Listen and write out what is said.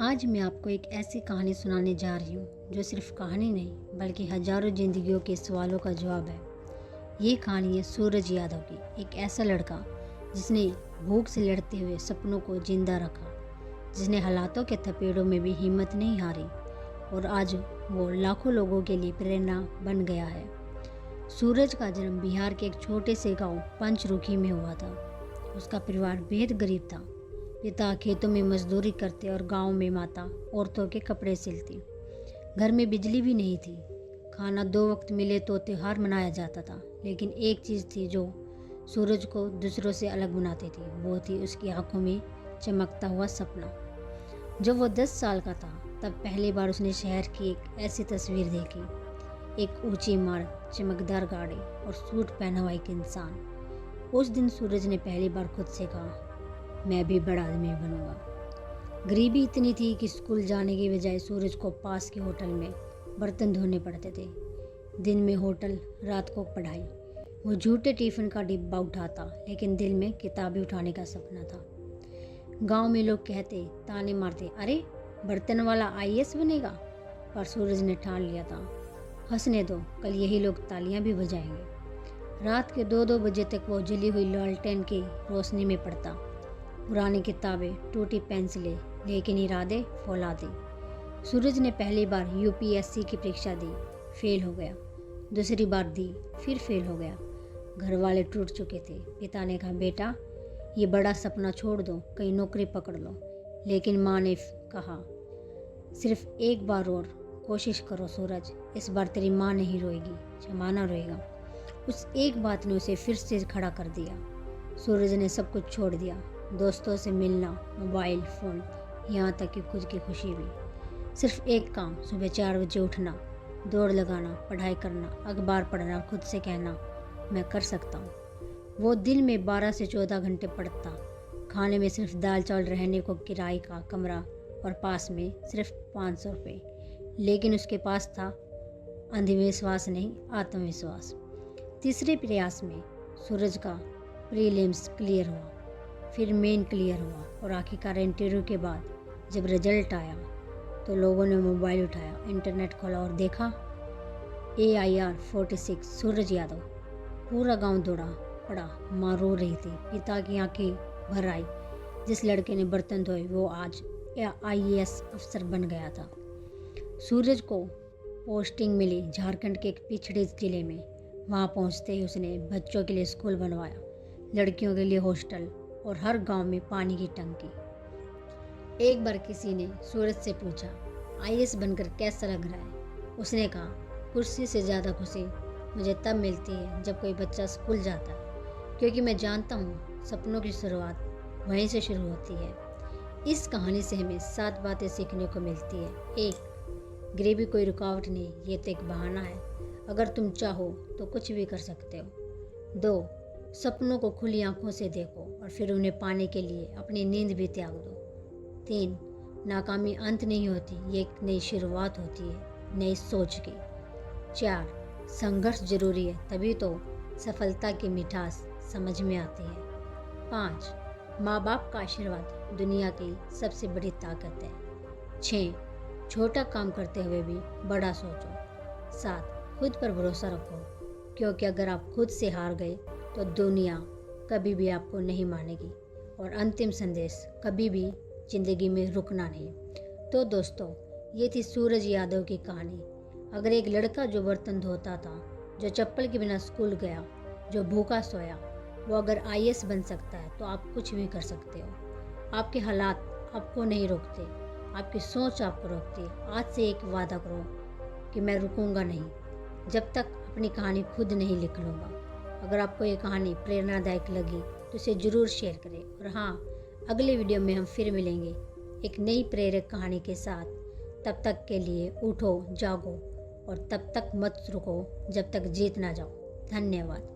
आज मैं आपको एक ऐसी कहानी सुनाने जा रही हूँ जो सिर्फ कहानी नहीं बल्कि हजारों जिंदगियों के सवालों का जवाब है। ये कहानी है सूरज यादव की, एक ऐसा लड़का जिसने भूख से लड़ते हुए सपनों को जिंदा रखा, जिसने हालातों के थपेड़ों में भी हिम्मत नहीं हारी और आज वो लाखों लोगों के लिए प्रेरणा बन गया है। सूरज का जन्म बिहार के एक छोटे से गांव पंचरुखी में हुआ था। उसका परिवार बेहद गरीब था। पिता खेतों में मजदूरी करते और गांव में माता औरतों के कपड़े सिलती। घर में बिजली भी नहीं थी। खाना 2 वक्त मिले तो त्योहार मनाया जाता था, लेकिन एक चीज़ थी जो सूरज को दूसरों से अलग बनाती थी। वो थी उसकी आंखों में चमकता हुआ सपना। जब वो 10 साल का था तब पहली बार उसने शहर की एक ऐसी तस्वीर देखी, एक ऊंची इमारत, चमकदार गाड़ी और सूट पहना हुआ एक इंसान। उस दिन सूरज ने पहली बार खुद से कहा, मैं भी बड़ा आदमी बनूंगा। गरीबी इतनी थी कि स्कूल जाने की बजाय सूरज को पास के होटल में बर्तन धोने पड़ते थे। दिन में होटल, रात को पढ़ाई। वो झूठे टिफिन का डिब्बा उठाता, लेकिन दिल में किताबें उठाने का सपना था। गांव में लोग कहते, ताने मारते, अरे बर्तन वाला आईएएस बनेगा। पर सूरज ने ठान लिया था, हंसने दो, कल यही लोग तालियां भी बजाएंगे। रात के 2-2 बजे तक वो जली हुई लालटेन की रोशनी में पढ़ता। पुरानी किताबें, टूटी पेंसिलें, लेकिन इरादे फौलादी। सूरज ने पहली बार यूपीएससी की परीक्षा दी, फेल हो गया। दूसरी बार दी, फिर फेल हो गया। घर वाले टूट चुके थे। पिता ने कहा, बेटा ये बड़ा सपना छोड़ दो, कहीं नौकरी पकड़ लो। लेकिन माँ ने कहा, सिर्फ एक बार और कोशिश करो सूरज, इस बार तेरी माँ नहीं रोएगी, जमाना रोएगा। उस एक बात ने उसे फिर से खड़ा कर दिया। सूरज ने सब कुछ छोड़ दिया, दोस्तों से मिलना, मोबाइल फ़ोन, यहाँ तक कि खुद की खुशी भी। सिर्फ एक काम, सुबह 4 बजे उठना, दौड़ लगाना, पढ़ाई करना, अखबार पढ़ना, खुद से कहना, मैं कर सकता हूँ। वो दिन में 12 से 14 घंटे पढ़ता। खाने में सिर्फ दाल चावल, रहने को किराए का कमरा और पास में सिर्फ 500 रुपये। लेकिन उसके पास था अंधविश्वास नहीं, आत्मविश्वास। तीसरे प्रयास में सूरज का प्रीलिम्स क्लियर हुआ, फिर मेन क्लियर हुआ और आखिरकार इंटरव्यू के बाद जब रिजल्ट आया तो लोगों ने मोबाइल उठाया, इंटरनेट खोला और देखा AIR 46 सूरज यादव। पूरा गांव दौड़ा पड़ा, माँ रो रही थी, पिता की आंखें भर आई। जिस लड़के ने बर्तन धोए वो आज IAS अफसर बन गया था। सूरज को पोस्टिंग मिली झारखंड के एक पिछड़े जिले में। वहाँ पहुँचते ही उसने बच्चों के लिए स्कूल बनवाया, लड़कियों के लिए हॉस्टल और हर गांव में पानी की टंकी। एक बार किसी ने सूरज से पूछा, IAS बनकर कैसा लग रहा है? उसने कहा, कुर्सी से ज़्यादा खुशी मुझे तब मिलती है जब कोई बच्चा स्कूल जाता है, क्योंकि मैं जानता हूँ सपनों की शुरुआत वहीं से शुरू होती है। इस कहानी से हमें 7 बातें सीखने को मिलती है। 1, गरीबी कोई रुकावट नहीं, ये तो एक बहाना है। अगर तुम चाहो तो कुछ भी कर सकते हो। 2, सपनों को खुली आंखों से देखो और फिर उन्हें पाने के लिए अपनी नींद भी त्याग दो। 3, नाकामी अंत नहीं होती, ये एक नई शुरुआत होती है, नई सोच की। 4, संघर्ष जरूरी है, तभी तो सफलता की मिठास समझ में आती है। 5, माँ बाप का आशीर्वाद दुनिया की सबसे बड़ी ताकत है। 6, छोटा काम करते हुए भी बड़ा सोचो। 7, खुद पर भरोसा रखो, क्योंकि अगर आप खुद से हार गए तो दुनिया कभी भी आपको नहीं मानेगी। और अंतिम संदेश, कभी भी ज़िंदगी में रुकना नहीं। तो दोस्तों, ये थी सूरज यादव की कहानी। अगर एक लड़का जो बर्तन धोता था, जो चप्पल के बिना स्कूल गया, जो भूखा सोया, वो अगर IAS बन सकता है तो आप कुछ भी कर सकते हो। आपके हालात आपको नहीं रोकते, आपकी सोच आपको रोकती है। आज से एक वादा करो कि मैं रुकूंगा नहीं जब तक अपनी कहानी खुद नहीं लिख लूँगा। अगर आपको ये कहानी प्रेरणादायक लगी तो इसे ज़रूर शेयर करें। और हाँ, अगले वीडियो में हम फिर मिलेंगे एक नई प्रेरक कहानी के साथ। तब तक के लिए उठो, जागो और तब तक मत रुको जब तक जीत ना जाओ। धन्यवाद।